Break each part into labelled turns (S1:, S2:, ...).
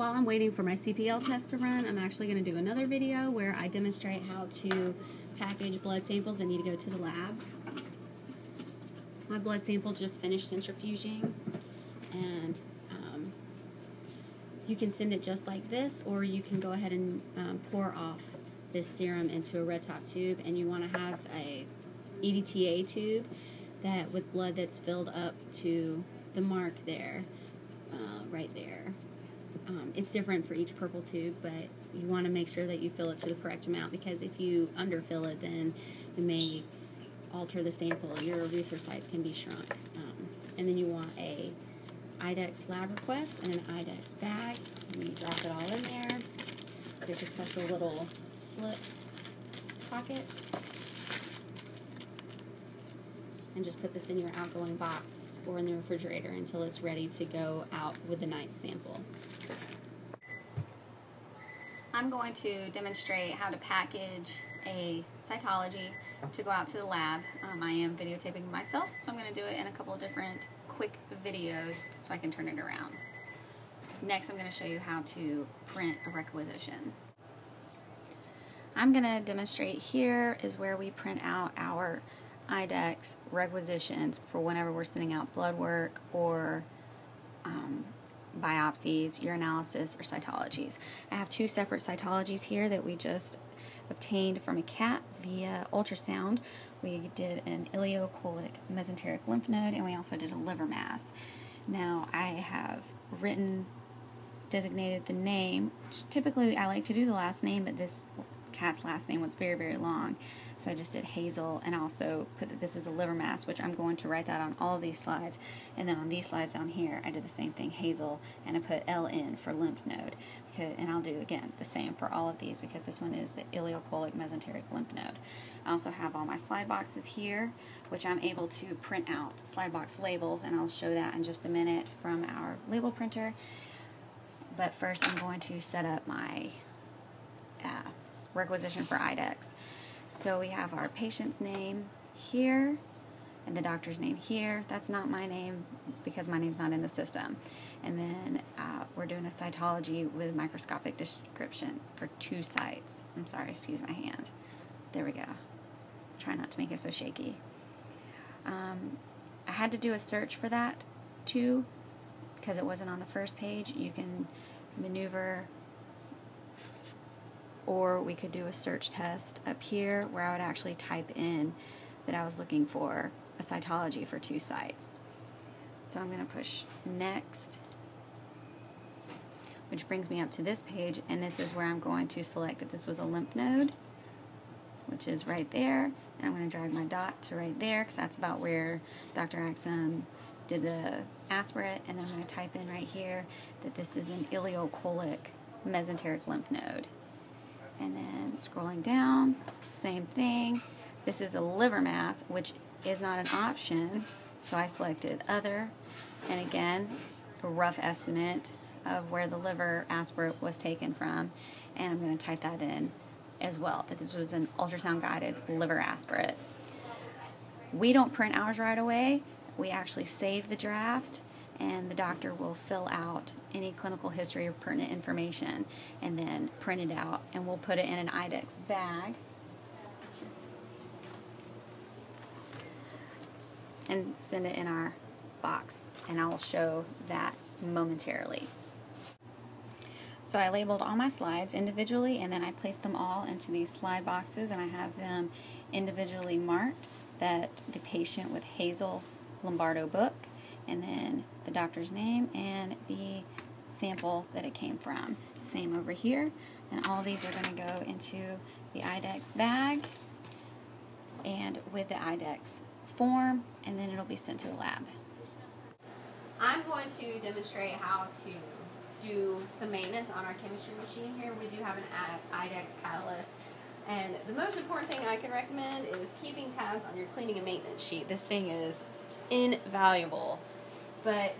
S1: while I'm waiting for my CPL test to run, I'm actually going to do another video where I demonstrate how to package blood samples that need to go to the lab. My blood sample just finished centrifuging, and you can send it just like this, or you can go ahead and pour off this serum into a red top tube, and you want to have a EDTA tube that with blood that's filled up to the mark there, right there. It's different for each purple tube, but you want to make sure that you fill it to the correct amount, because if you underfill it, then it may alter the sample. Your erythrocytes can be shrunk. And then you want a IDEX lab request and an IDEX bag, and you drop it all in there. There's a special little slip pocket, and just put this in your outgoing box or in the refrigerator until it's ready to go out with the night sample. I'm going to demonstrate how to package a cytology to go out to the lab. I am videotaping myself, so I'm going to do it in a couple of different quick videos so I can turn it around. Next, I'm going to show you how to print a requisition. I'm going to demonstrate here is where we print out our IDEX requisitions for whenever we're sending out blood work or biopsies, urinalysis, or cytologies. I have two separate cytologies here that we just obtained from a cat via ultrasound. We did an ileocolic mesenteric lymph node, and we also did a liver mass. Now I have designated the name. Typically I like to do the last name, but this cat's last name was very, very long, so I just did Hazel, and also put that this is a liver mass, which I'm going to write that on all of these slides. And then on these slides down here I did the same thing, Hazel, and I put LN for lymph node, and I'll do again the same for all of these because this one is the ileocolic mesenteric lymph node. I also have all my slide boxes here, which I'm able to print out slide box labels, and I'll show that in just a minute from our label printer. But first I'm going to set up my requisition for IDEX. So we have our patient's name here and the doctor's name here. That's not my name because my name's not in the system. And then we're doing a cytology with microscopic description for 2 sites. I'm sorry, excuse my hand. There we go. Try not to make it so shaky. I had to do a search for that too because it wasn't on the first page. You can maneuver, or we could do a search test up here where I would actually type in that I was looking for a cytology for 2 sites. So I'm going to push next, which brings me up to this page, and this is where I'm going to select that this was a lymph node, which is right there, and I'm going to drag my dot to right there because that's about where Dr. Axum did the aspirate, and then I'm going to type in right here that this is an ileocolic mesenteric lymph node. And then scrolling down, same thing. This is a liver mass, which is not an option, so I selected other, and again, a rough estimate of where the liver aspirate was taken from, and I'm going to type that in as well, that this was an ultrasound guided liver aspirate. We don't print ours right away. We actually save the draft, and the doctor will fill out any clinical history or pertinent information and then print it out, and we'll put it in an IDEX bag and send it in our box, and I will show that momentarily. So I labeled all my slides individually, and then I placed them all into these slide boxes, and I have them individually marked that the patient with Hazel Lombardo book, and then the doctor's name and the sample that it came from. Same over here, and all these are going to go into the IDEX bag and with the IDEX form, and then it'll be sent to the lab. I'm going to demonstrate how to do some maintenance on our chemistry machine here. We do have an IDEX catalyst, and the most important thing I can recommend is keeping tabs on your cleaning and maintenance sheet. This thing is invaluable. But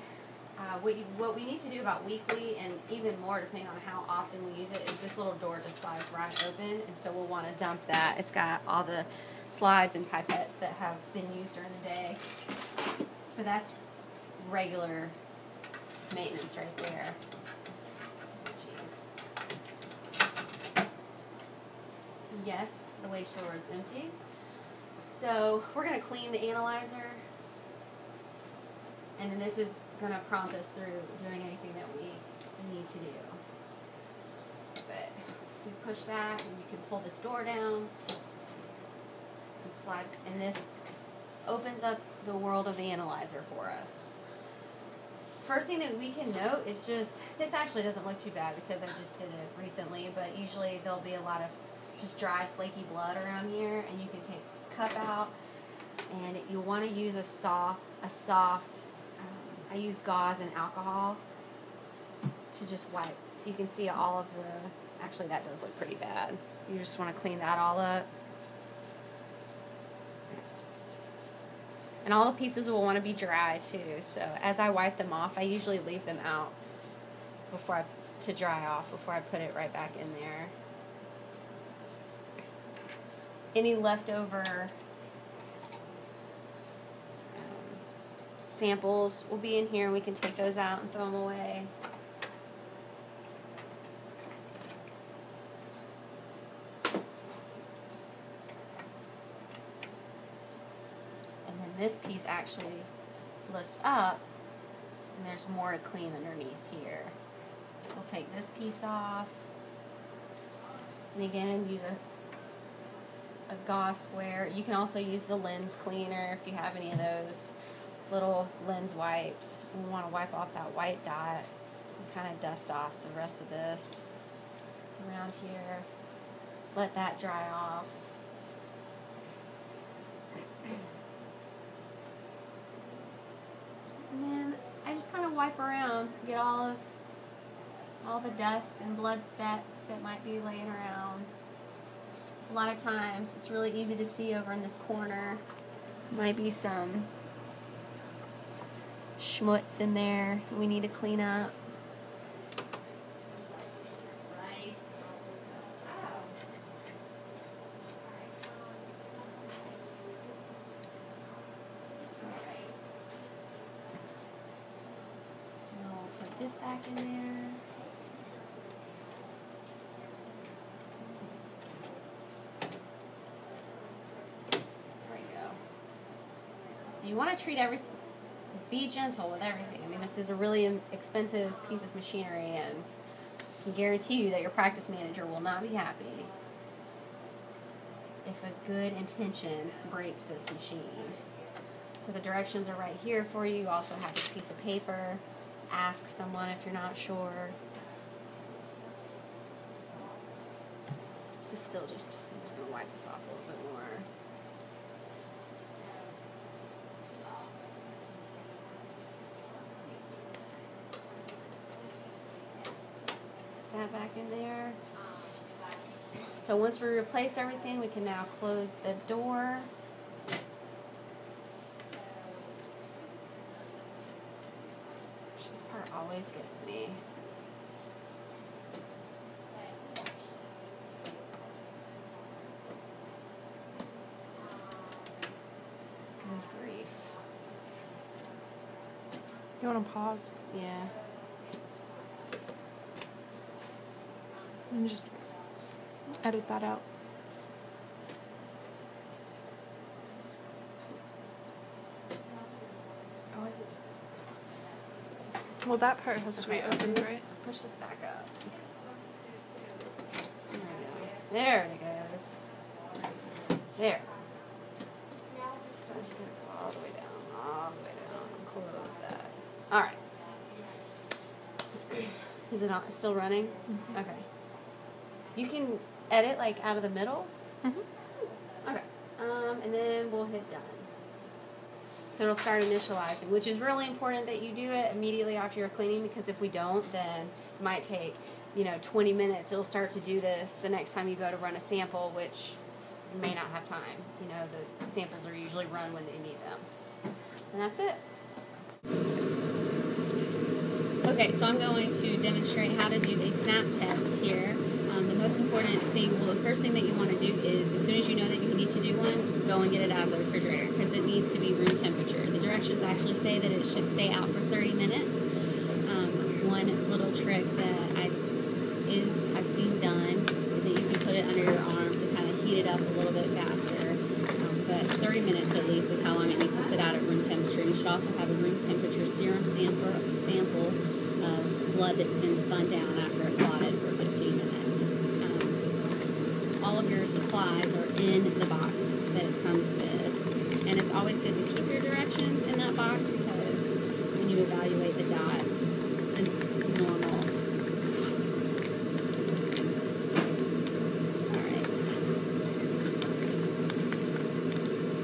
S1: what we need to do about weekly, and even more depending on how often we use it, is this little door just slides right open, and so we'll want to dump that. It's got all the slides and pipettes that have been used during the day. But that's regular maintenance right there.
S2: yes, the waste drawer is empty. So we're going to clean the analyzer, and then this is going to prompt us through doing anything that we need to do. But we push that, and we can pull this door down and slide, and this opens up the world of the analyzer for us. First thing that we can note is just, this actually doesn't look too bad because I just did it recently, but usually there'll be a lot of just dried flaky blood around here, and you can take this cup out, and you'll want to use a soft, I use gauze and alcohol to just wipe, so you can see all of the, actually that does look pretty bad. You just want to clean that all up. And all the pieces will want to be dry too, so as I wipe them off, I usually leave them out to dry off before I put it right back in there. Any leftover samples will be in here, and we can take those out and throw them away. And then this piece actually lifts up, and there's more to clean underneath here. We'll take this piece off, and again use a gauze square. You can also use the lens cleaner if you have any of those little lens wipes. We want to wipe off that white dot and kind of dust off the rest of this around here. Let that dry off. And then I just kind of wipe around, get all the dust and blood specks that might be laying around. A lot of times it's really easy to see over in this corner. Might be some schmutz in there we need to clean up. I'll put this back in there. You want to treat everything, be gentle with everything. I mean, this is a really expensive piece of machinery, and I can guarantee you that your practice manager will not be happy if a good intention breaks this machine. So the directions are right here for you. You also have this piece of paper. Ask someone if you're not sure. This is still just, I'm just going to wipe this off a little bit more. That back in there. So once we replace everything, we can now close the door. This part always gets me. Good grief.
S3: You want to pause?
S2: Yeah.
S3: And just edit that out.
S2: Oh, is it?
S3: Well, that part has to be opened,
S2: Let's
S3: right?
S2: push this back up. There we go. There it goes. There. That's going to go all the way down, all the way down, and close that. All right. Is it not still running? Mm-hmm. Okay. You can edit like out of the middle.
S3: Mm-hmm.
S2: Okay. And then we'll hit done. So it'll start initializing, which is really important that you do it immediately after you're cleaning, because if we don't, then it might take, 20 minutes. It'll start to do this the next time you go to run a sample, which you may not have time. The samples are usually run when they need them. And that's it.
S1: Okay, so I'm going to demonstrate how to do a snap test here. The most important thing, the first thing that you want to do is, as soon as you know that you need to do one, go and get it out of the refrigerator, because it needs to be room temperature. The directions actually say that it should stay out for 30 minutes. One little trick that I've seen done is that you can put it under your arm to kind of up a little bit faster. But 30 minutes at least is how long it needs to sit out at room temperature. You should also have a room temperature serum sample of blood that's been spun down after it clotted for 15 minutes. All of your supplies are in the box that it comes with. And it's always good to keep your directions in that box because when you evaluate the dots, normal. Alright.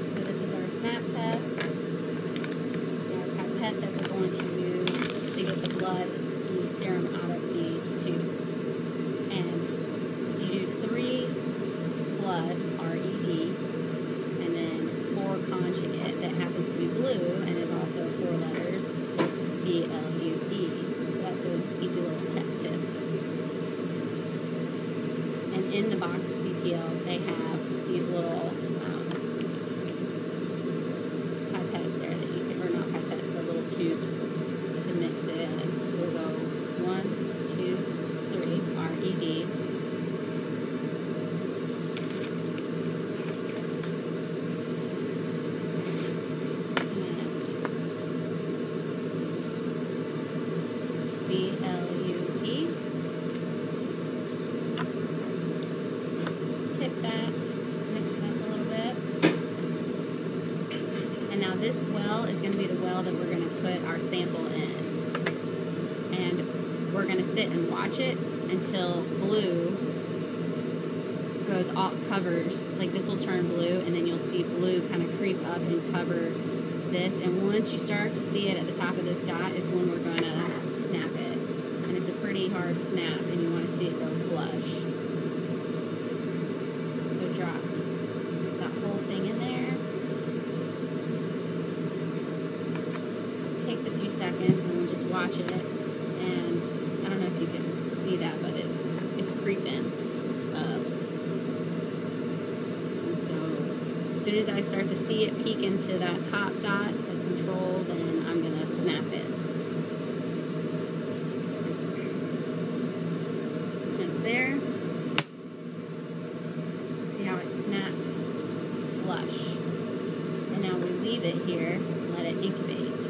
S1: So this is our snap test. This is our pipette that we're going to use to get the blood, the serum out of the tube. And you do 3 blood, R-E-D, and then 4 conjugate that happens to be blue and is also 4 letters, B-L-U-E. So that's an easy little tech tip. And in the box of CPLs, they have these little pipettes there that you can, or not pipettes, but little tubes to mix it in. So we'll go 1, 2, 3, R-E-D. B-L-U-E. Tip that, mix it up a little bit. And now this well is going to be the well that we're going to put our sample in. And we're going to sit and watch it until blue goes all covers, like this will turn blue, and then you'll see blue kind of creep up and cover this. And once you start to see it at the top of this dot is when we're going to snap it. And it's a pretty hard snap, and you want to see it go flush. So drop that whole thing in there. It takes a few seconds, and we'll just watch it. And I don't know if you can see that, but it's creeping up. And so as soon as I start to see it peek into that top dot, the control, then I'm going to snap it. It's there. See how it snapped flush. And now we leave it here and let it incubate.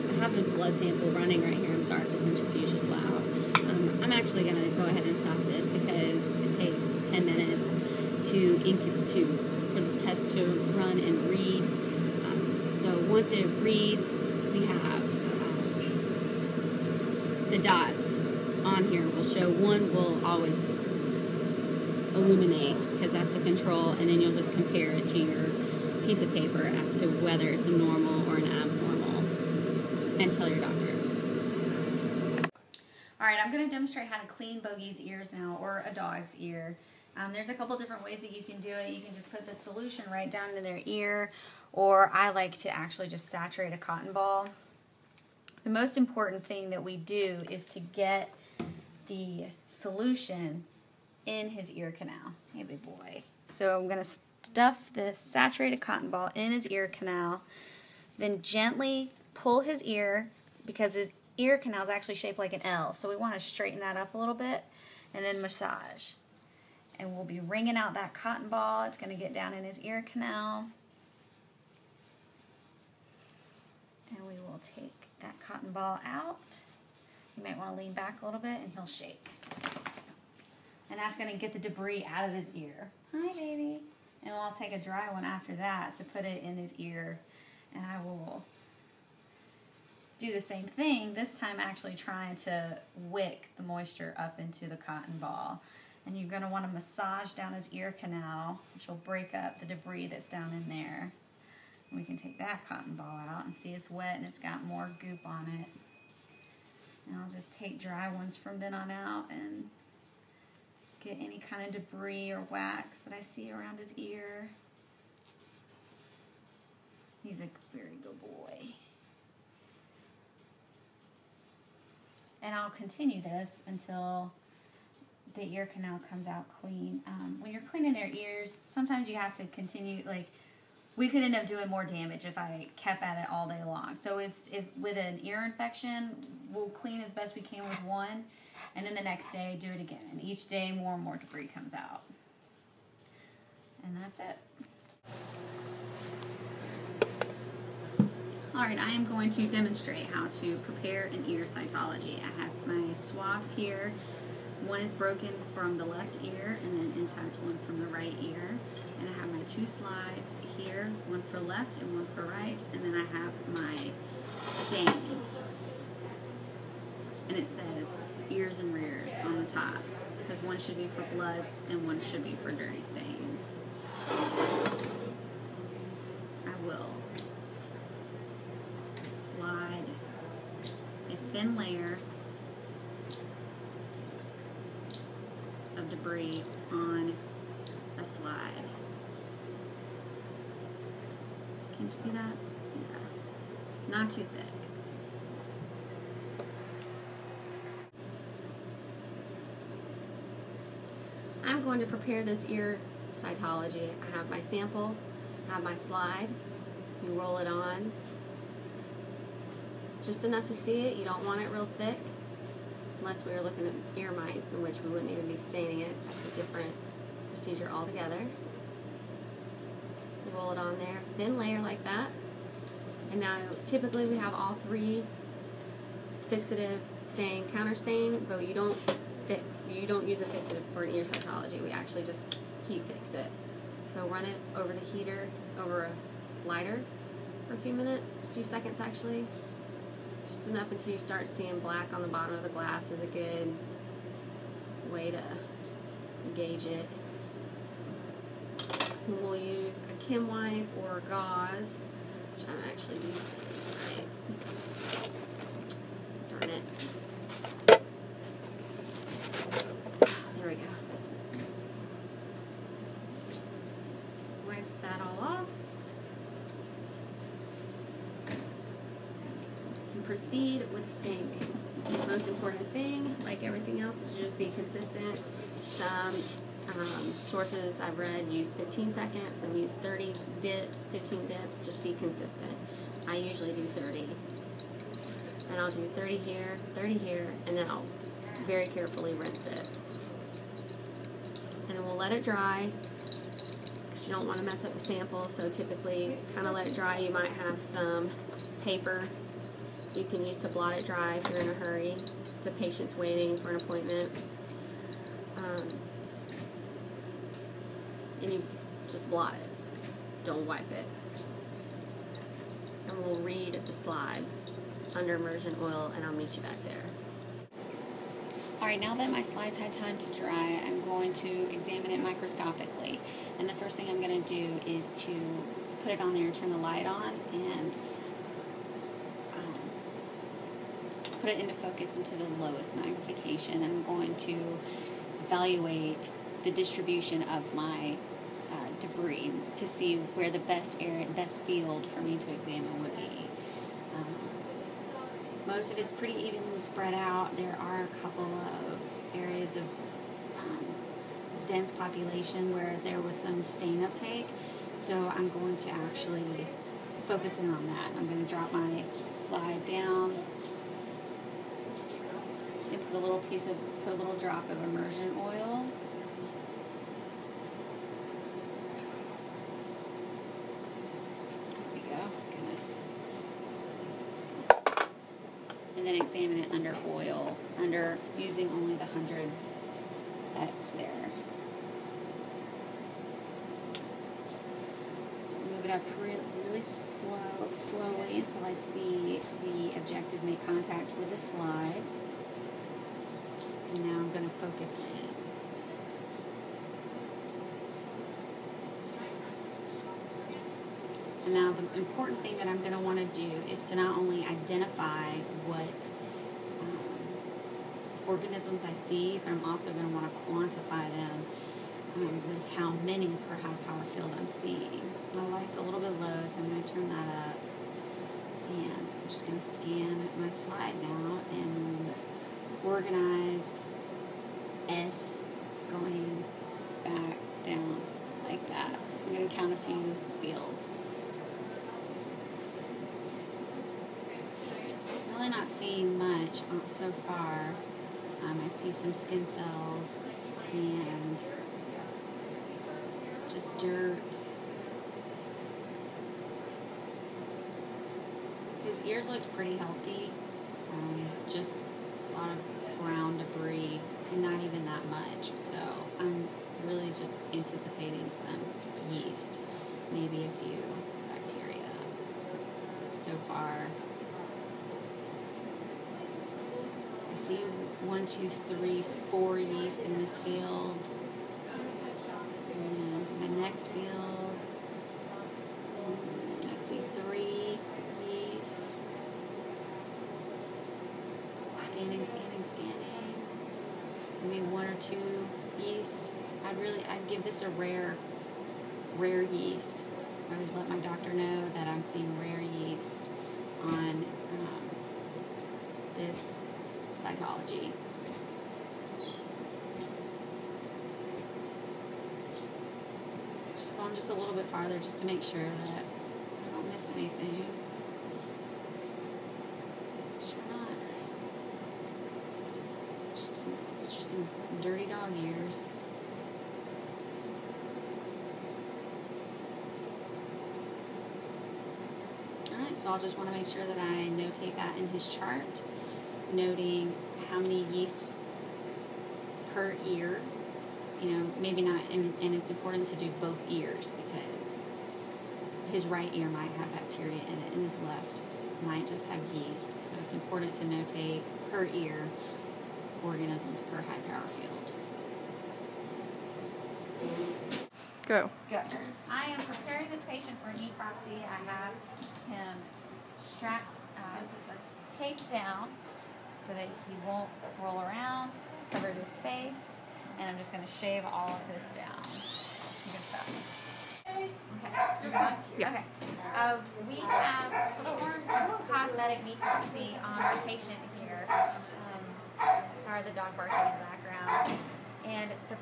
S1: I have a blood sample running right here. I'm sorry if the centrifuge is loud. I'm actually going to go ahead and stop this because it takes 10 minutes for this test to run and read. So once it reads, we have the dots on here will show. One will always illuminate because that's the control, and then you'll just compare it to your piece of paper as to whether it's a normal or an abnormal, and tell your doctor. Alright, I'm going to demonstrate how to clean Bogey's ears now, or a dog's ear. There's a couple different ways that you can do it. You can just put the solution right down into their ear, or I like to actually just saturate a cotton ball. The most important thing that we do is to get the solution in his ear canal. Hey, big boy. So I'm going to stuff the saturated cotton ball in his ear canal, then gently pull his ear, because his ear canal is actually shaped like an L, so we want to straighten that up a little bit, and then massage. And we'll be wringing out that cotton ball. It's going to get down in his ear canal. And we will take that cotton ball out. You might want to lean back a little bit, and he'll shake. And that's going to get the debris out of his ear. Hi, baby. And I'll take a dry one after that to put it in his ear. And I will do the same thing, this time actually trying to wick the moisture up into the cotton ball. And you're going to want to massage down his ear canal, which will break up the debris that's down in there. And we can take that cotton ball out and see it's wet and it's got more goop on it. And I'll just take dry ones from then on out and get any kind of debris or wax that I see around his ear. He's a very good boy. And I'll continue this until the ear canal comes out clean. When you're cleaning their ears, sometimes you have to continue, like we could end up doing more damage if I kept at it all day long. So if with an ear infection, we'll clean as best we can with one, and then the next day do it again. And each day more and more debris comes out. And that's it. Alright, I am going to demonstrate how to prepare an ear cytology. I have my swabs here. One is broken from the left ear and then intact one from the right ear. And I have my two slides here, one for left and one for right. And then I have my stains. And it says ears and rears on the top, because one should be for bloods and one should be for dirty stains. I will slide a thin layer of debris on a slide. Can you see that? Yeah. Not too thick. I'm going to prepare this ear cytology. I have my sample, I have my slide. You roll it on. Just enough to see it. You don't want it real thick, unless we were looking at ear mites, in which we wouldn't even be staining it. That's a different procedure altogether. You roll it on there, thin layer like that. And now typically we have all three: fixative, stain, counter stain, but you don't use a fixative for an ear cytology. We actually just heat fix it. So run it over the heater, over a lighter for a few minutes, a few seconds actually. Just enough until you start seeing black on the bottom of the glass is a good way to gauge it. And we'll use a Kim wipe or a gauze, which I'm actually doing right. Darn it. There we go. Wipe that all off. And proceed with staining. The most important thing, like everything else, is to just be consistent. Some sources I've read use 15 seconds, some use 30 dips, 15 dips. Just be consistent. I usually do 30. And I'll do 30 here, and then I'll very carefully rinse it. And then we'll let it dry, because you don't want to mess up the sample, so typically kind of let it dry. You might have some paper you can use to blot it dry if you're in a hurry, if the patient's waiting for an appointment. And you just blot it, don't wipe it. And we'll read the slide under immersion oil, and I'll meet you back there. Alright, now that my slides had time to dry, I'm going to examine it microscopically. And the first thing I'm going to do is to put it on there and turn the light on and put it into focus into the lowest magnification. I'm going to evaluate the distribution of my debris to see where the best area, best field for me to examine would be. Most of it's pretty evenly spread out. There are a couple of areas of dense population where there was some stain uptake, so I'm going to actually focus in on that. I'm going to drop my slide down and put a little drop of immersion oil. There we go. Goodness. And then examine it under oil, using only the 100x there. Move it up really slowly until I see the objective make contact with the slide. And now I'm going to focus in. And now the important thing that I'm going to want to do is to not only identify what organisms I see, but I'm also going to want to quantify them with how many per high power field I'm seeing. My light's a little bit low, so I'm going to turn that up. And I'm just going to scan my slide now, and organized S going back down like that. I'm going to count a few fields. much so far. I see some skin cells and just dirt. His ears looked pretty healthy. Just a lot of brown debris and not even that much. So I'm really just anticipating some yeast, maybe a few bacteria. So far, I see 1, 2, 3, 4 yeast in this field. And my next field, I see 3 yeast. Scanning. Maybe 1 or 2 yeast. I'd give this a rare yeast. I would let my doctor know that I'm seeing rare yeast on this cytology. Just going just a little bit farther just to make sure that I don't miss anything. Sure not. It's just some dirty dog ears. Alright, so I'll just want to make sure that I notate that in his chart, noting how many yeast per ear. You know, maybe not, and it's important to do both ears because his right ear might have bacteria in it and his left might just have yeast. So it's important to notate per ear organisms per high power field.
S3: Go.
S1: I am preparing this patient for a necropsy. I have him strapped, taped down so that he won't roll around, cover his face, and I'm just going to shave all of this down. Good stuff. Okay.
S3: Yeah.
S1: Okay. We have performed a cosmetic necropsy on our patient here. Sorry, the dog barking in the background. And the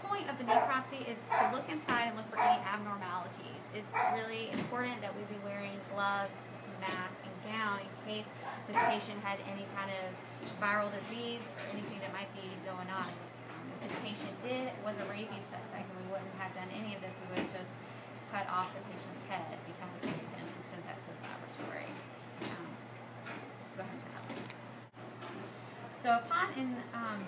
S1: point of the necropsy is to look inside and look for any abnormalities. It's really important that we be wearing gloves, mask, and gown in case this patient had any kind of viral disease or anything that might be zoonotic. If this patient was a rabies suspect, and we wouldn't have done any of this, we would have just cut off the patient's head, decapitated him, and sent that to the laboratory. Go ahead, Tab. So upon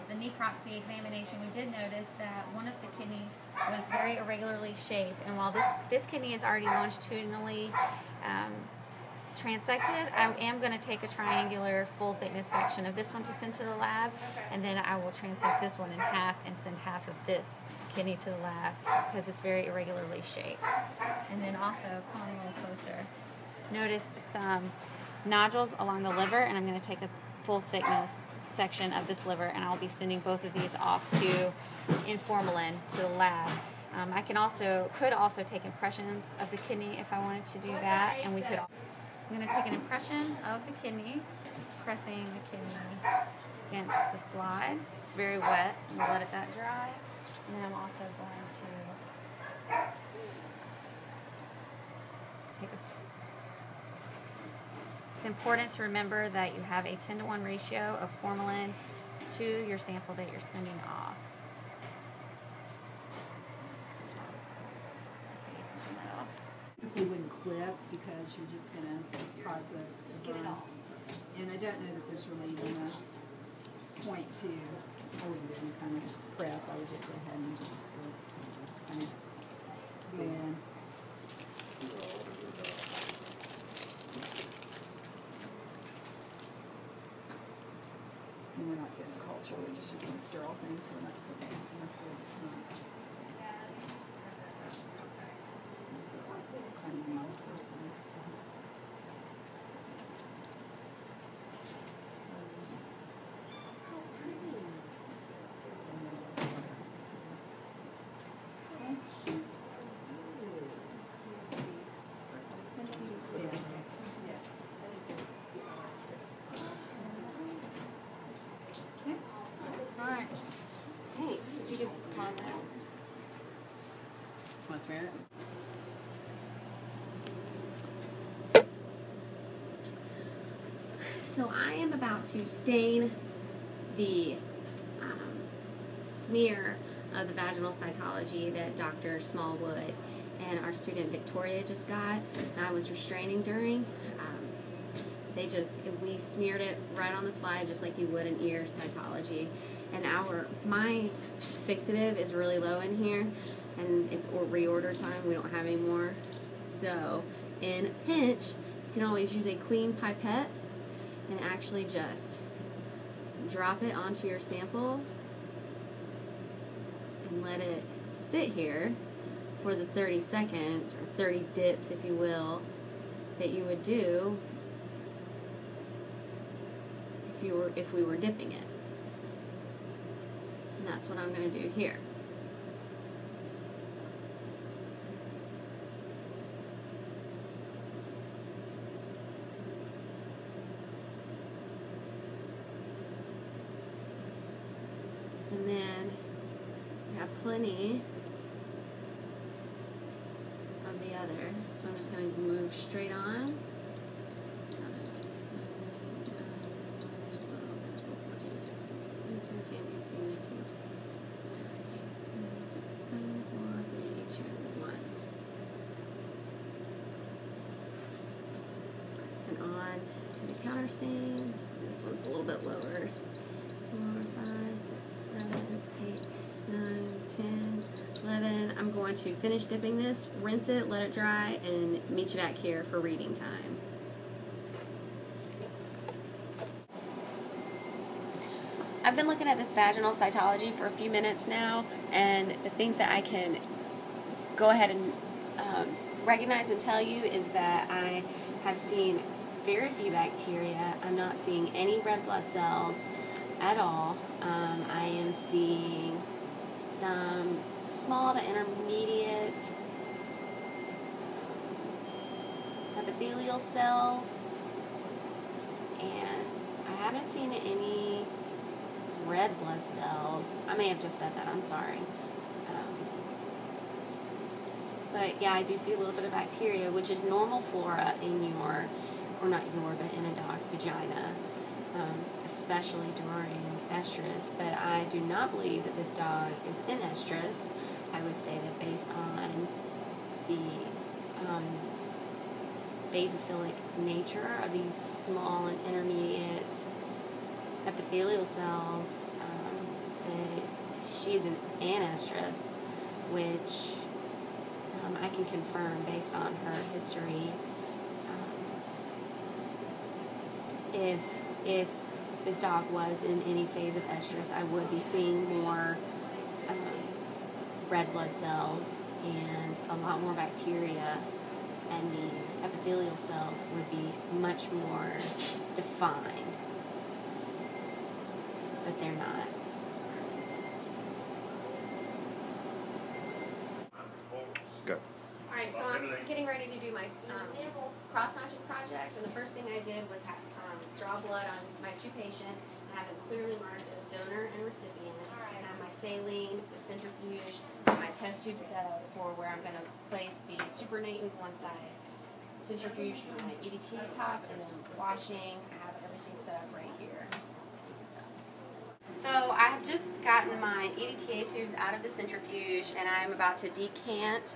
S1: the necropsy examination, we did notice that one of the kidneys was very irregularly shaped, and while this kidney is already longitudinally transected, I am going to take a triangular full thickness section of this one to send to the lab, and then I will transect this one in half and send half of this kidney to the lab because it's very irregularly shaped. And then also, come on a little closer, notice some nodules along the liver, and I'm going to take a full thickness section of this liver, and I'll be sending both of these off in formalin to the lab. I could also take impressions of the kidney if I wanted to do that, and I'm going to take an impression of the kidney, pressing the kidney against the slide. It's very wet. I'm going to let that dry. And then I'm also going to take It's important to remember that you have a 10-to-1 ratio of formalin to your sample that you're sending off.
S4: They wouldn't clip because you're just going to cause just get it off. And I don't know that there's really even a point to, I wouldn't do any kind of prep. I would just go ahead and just kind of go in. And we're not getting culture, we're just using sterile things, so we're not putting anything in the
S2: Alright. Thanks. You can pause now.
S4: Want to smear it?
S2: So I am about to stain the smear of the vaginal cytology that Dr. Smallwood and our student Victoria just got, and I was restraining during. We smeared it right on the slide just like you would an ear cytology. And my fixative is really low in here, and it's reorder time. We don't have any more. So in a pinch, you can always use a clean pipette and actually just drop it onto your sample and let it sit here for the 30 seconds, or 30 dips if you will, that you would do if we were dipping it. And that's what I'm going to do here. And then we have plenty of the other, so I'm just going to move straight on. And on to the counter stain. This one's a little bit lower. 4, 5, 6, 7, 8, 9, 10, 11. I'm going to finish dipping this, rinse it, let it dry, and meet you back here for reading time. I've been looking at this vaginal cytology for a few minutes now, and the things that I can go ahead and recognize and tell you is that I have seen very few bacteria. I'm not seeing any red blood cells at all. I am seeing some small to intermediate epithelial cells, and I haven't seen any red blood cells. I may have just said that, I'm sorry. But yeah, I do see a little bit of bacteria, which is normal flora in your, or not your, but in a dog's vagina, especially during estrus. But I do not believe that this dog is in estrus. I would say that based on the basophilic nature of these small and intermediate epithelial cells, that she is an anestrus, which I can confirm based on her history. If this dog was in any phase of estrus, I would be seeing more red blood cells and a lot more bacteria, and these epithelial cells would be much more defined, but they're not.
S3: Go.
S2: Alright, so I'm getting ready to do my cross-matching project, and the first thing I did was draw blood on my two patients and have them clearly marked as donor and recipient. And I have my saline, the centrifuge, and my test tube set up for where I'm going to place the supernatant one side, centrifuge, my EDT top, and then washing. I have everything set up right here. So I have just gotten my EDTA tubes out of the centrifuge, and I'm about to decant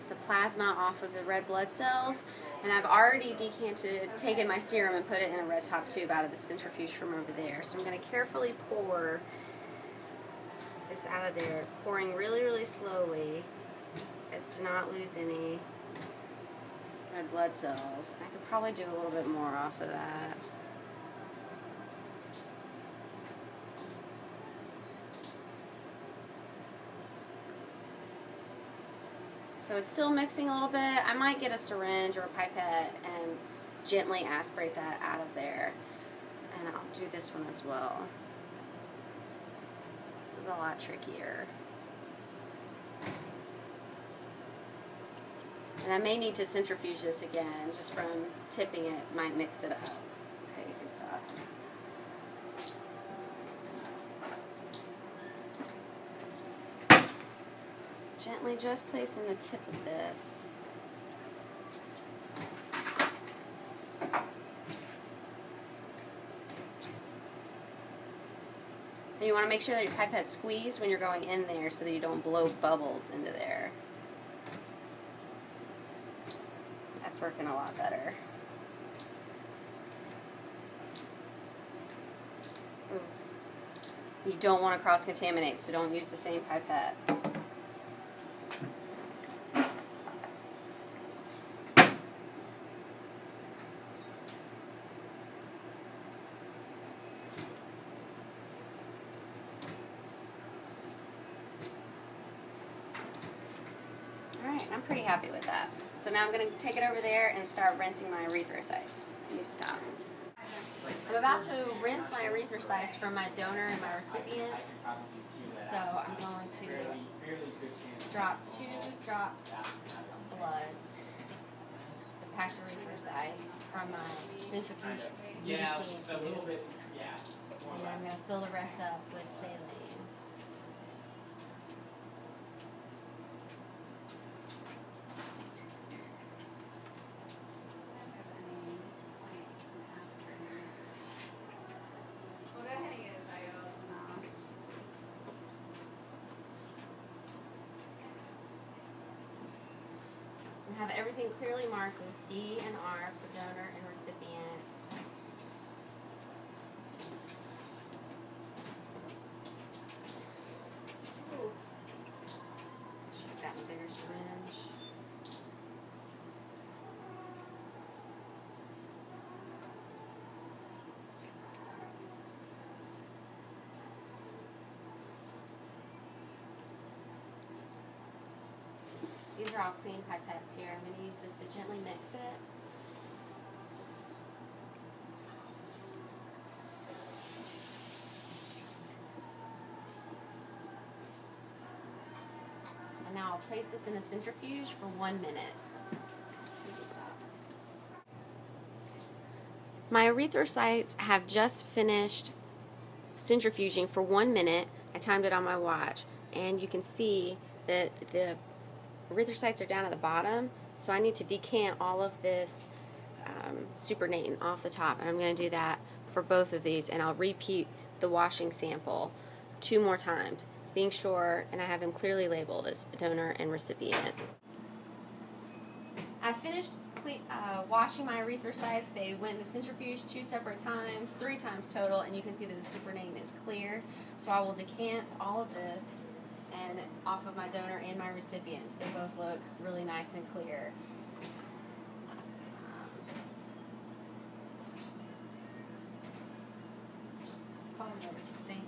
S2: the plasma off of the red blood cells, and I've already taken my serum and put it in a red top tube out of the centrifuge from over there. So I'm going to carefully pour this out of there, pouring really, really slowly as to not lose any red blood cells. I could probably do a little bit more off of that. So it's still mixing a little bit. I might get a syringe or a pipette and gently aspirate that out of there. And I'll do this one as well. This is a lot trickier. And I may need to centrifuge this again, just from tipping it might mix it up. Okay, you can stop. Gently just placing the tip of this. And you want to make sure that your pipette's squeezed when you're going in there so that you don't blow bubbles into there. That's working a lot better. Ooh. You don't want to cross-contaminate, so don't use the same pipette. Alright, I'm pretty happy with that. So now I'm going to take it over there and start rinsing my erythrocytes. You stop. I'm about to rinse my erythrocytes from my donor and my recipient. So I'm going to drop 2 drops of blood, the packed erythrocytes, from my centrifuge UDT tube. And then I'm going to fill the rest up with saline. Have everything clearly marked with D and R for donor and recipient. Ooh. Should have gotten a bigger syringe. These are all clean pipettes here. I'm going to use this to gently mix it. And now I'll place this in a centrifuge for 1 minute. My erythrocytes have just finished centrifuging for 1 minute. I timed it on my watch, and you can see that the erythrocytes are down at the bottom, so I need to decant all of this supernatant off the top, and I'm going to do that for both of these, and I'll repeat the washing sample 2 more times, being sure, and I have them clearly labeled as donor and recipient. I finished washing my erythrocytes. They went in the centrifuge 2 separate times, 3 times total, and you can see that the supernatant is clear, so I will decant all of this and off of my donor and my recipients. They both look really nice and clear. Follow me over to the sink.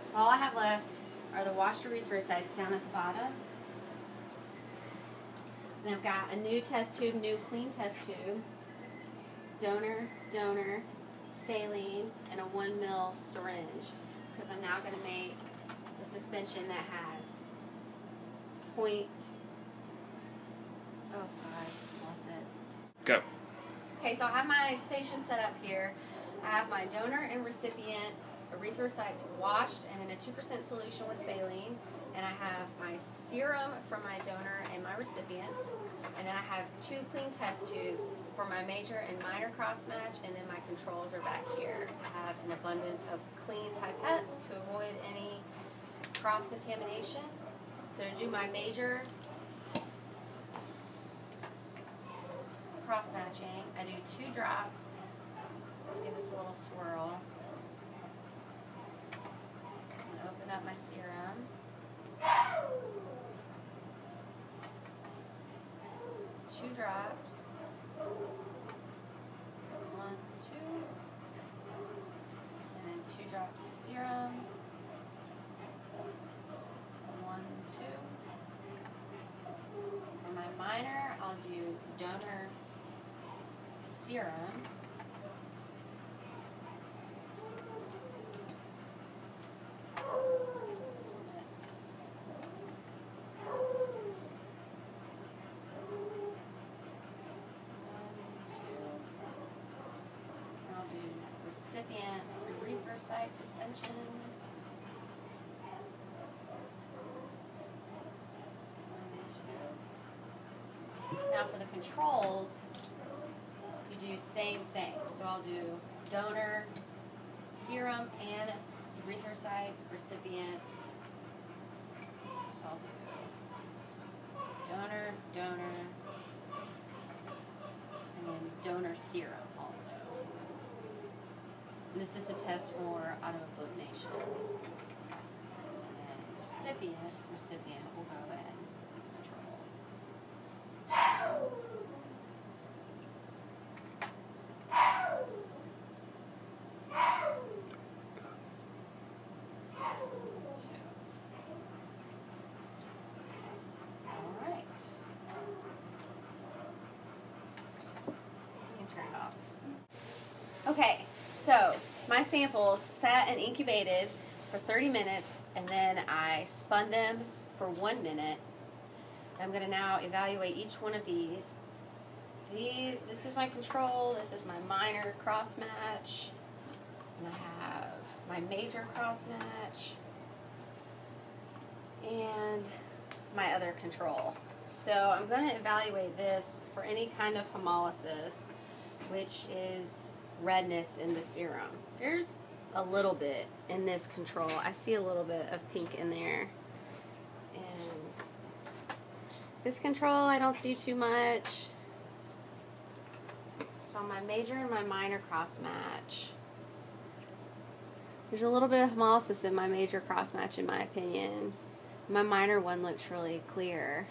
S2: So all I have left are the washed erythrocytes down at the bottom. And I've got a new test tube, new clean test tube, donor, saline, and a 1 ml syringe. Because I'm now going to make a suspension that has point. Oh God, lost it.
S3: Go.
S2: Okay, so I have my station set up here. I have my donor and recipient erythrocytes washed and in a 2% solution with saline, and I have my serum from my donor and my recipients, and then I have 2 clean test tubes for my major and minor cross-match, and then my controls are back here. I have an abundance of clean pipettes to avoid any cross-contamination. So to do my major cross-matching, I do 2 drops. Let's give this a little swirl. Open up my serum. 2 drops. 1, 2. And then 2 drops of serum. 1, 2. For my minor, I'll do donor serum. recipient urethral site suspension. Now for the controls, you do same. So I'll do donor, serum, and erythrocytes, recipient. So I'll do donor, and then donor serum also. And this is the test for autoagglutination. And then recipient will go in as control. Okay, so my samples sat and incubated for 30 minutes, and then I spun them for 1 minute. I'm going to now evaluate each one of these. This is my control, this is my minor cross match, and I have my major cross match, and my other control. So I'm going to evaluate this for any kind of hemolysis, which is redness in the serum. There's a little bit in this control. I see a little bit of pink in there. And this control, I don't see too much. So on my major and my minor cross match, there's a little bit of hemolysis in my major cross match, in my opinion. My minor one looks really clear.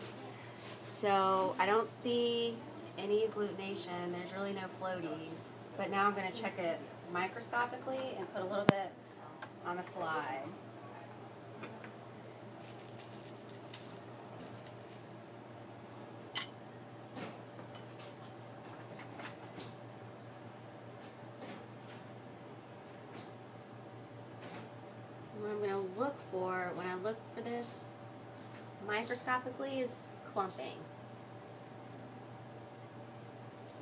S2: So I don't see any agglutination. There's really no floaties. But now I'm going to check it microscopically and put a little bit on a slide. What I'm going to look for when I look for this microscopically is clumping.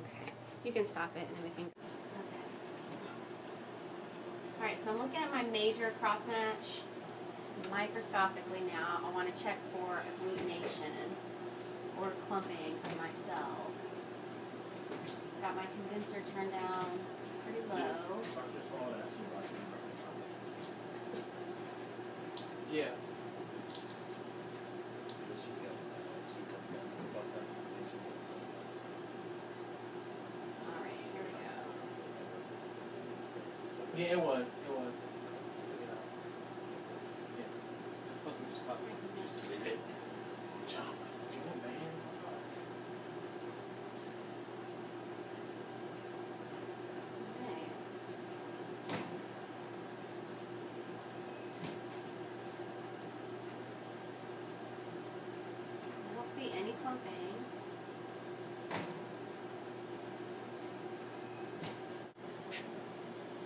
S2: Okay, you can stop it and then we can. Okay. All right, so I'm looking at my major cross-match microscopically now. I want to check for agglutination or clumping of my cells. Got my condenser turned down pretty low.
S3: Yeah.
S2: Alright, here we go.
S3: Yeah, it was. Took it out. Yeah. It's supposed to be just leave it. Jump. Come on, man.
S2: Okay. I don't see any clumping.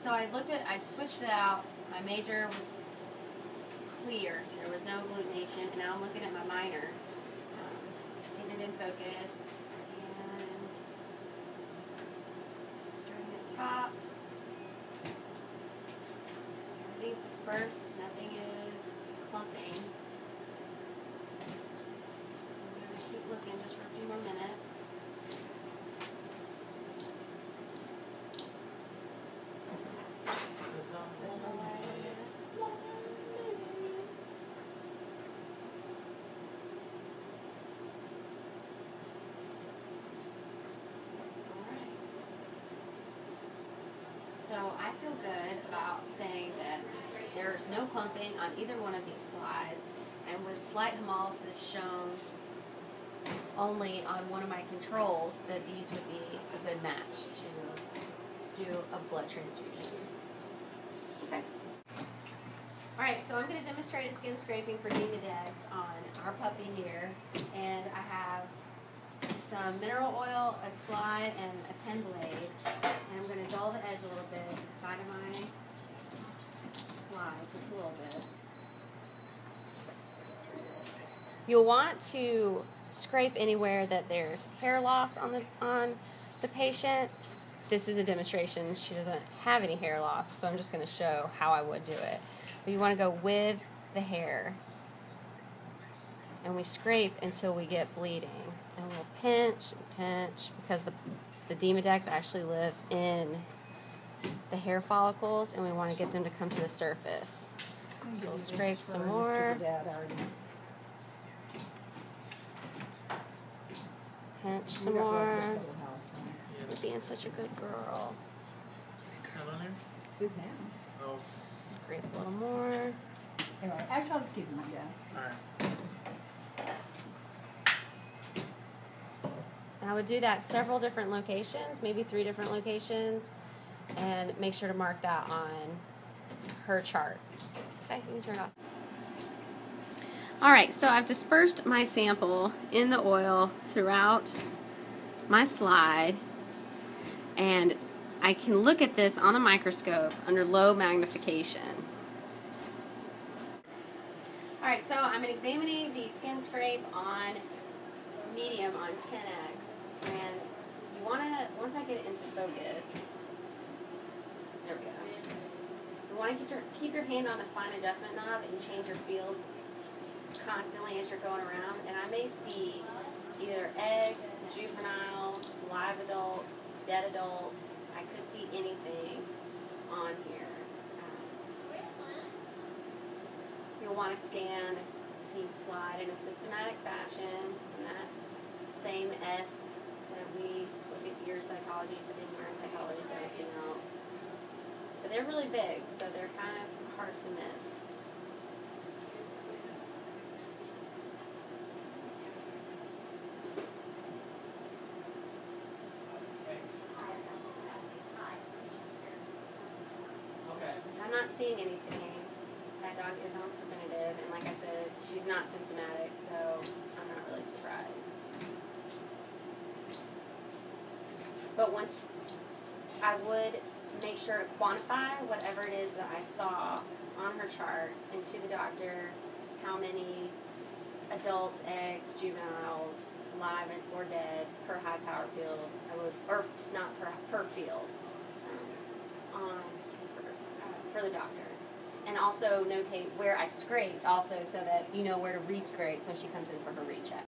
S2: So I switched it out. My major was clear. There was no agglutination. And now I'm looking at my minor. Getting it in focus. And starting at the top. Everything's dispersed. Nothing is clumping. I'm going to keep looking just for a few more minutes. So I feel good about saying that there's no clumping on either one of these slides, and with slight hemolysis shown only on one of my controls, that these would be a good match to do a blood transfusion. Okay. Alright, so I'm going to demonstrate a skin scraping for Demodex on our puppy here, and I have some mineral oil, a slide, and a 10 blade. And I'm going to dull the edge a little bit inside of my slide, just a little bit. You'll want to scrape anywhere that there's hair loss on the patient. this is a demonstration. She doesn't have any hair loss, so I'm just going to show how I would do it. But you want to go with the hair, and we scrape until we get bleeding. And we'll pinch and pinch, because the Demodex actually live in the hair follicles, and we want to get them to come to the surface. So we'll scrape some more. Pinch some more. You're being such a good girl.
S3: Come on there.
S4: Who's now?
S3: Oh.
S2: Scrape a little more.
S4: Anyway, actually, I'll just give you my desk.
S3: Alright.
S2: And I would do that several different locations, maybe 3 different locations, and make sure to mark that on her chart. Okay, you can turn it off. Alright, so I've dispersed my sample in the oil throughout my slide, and I can look at this on a microscope under low magnification. Alright, so I'm examining the skin scrape on medium on 10x, and you want to, once I get it into focus, there we go. You want to keep your hand on the fine adjustment knob and change your field constantly as you're going around, and I may see either eggs, juvenile, live adults, dead adults. I could see anything on here. You'll want to scan the slide in a systematic fashion, and that same S that we look at ear cytologies, and ear cytologies, everything else. But they're really big, so they're kind of hard to miss. I'm not seeing anything. That dog is on preventative, and like I said, she's not symptomatic, so I'm not really surprised. But once I would make sure to quantify whatever it is that I saw on her chart, and to the doctor how many adults, eggs, juveniles, live or dead per high power field, I would, or not per field, for the doctor. And also notate where I scraped also, so that you know where to re-scrape when she comes in for her recheck.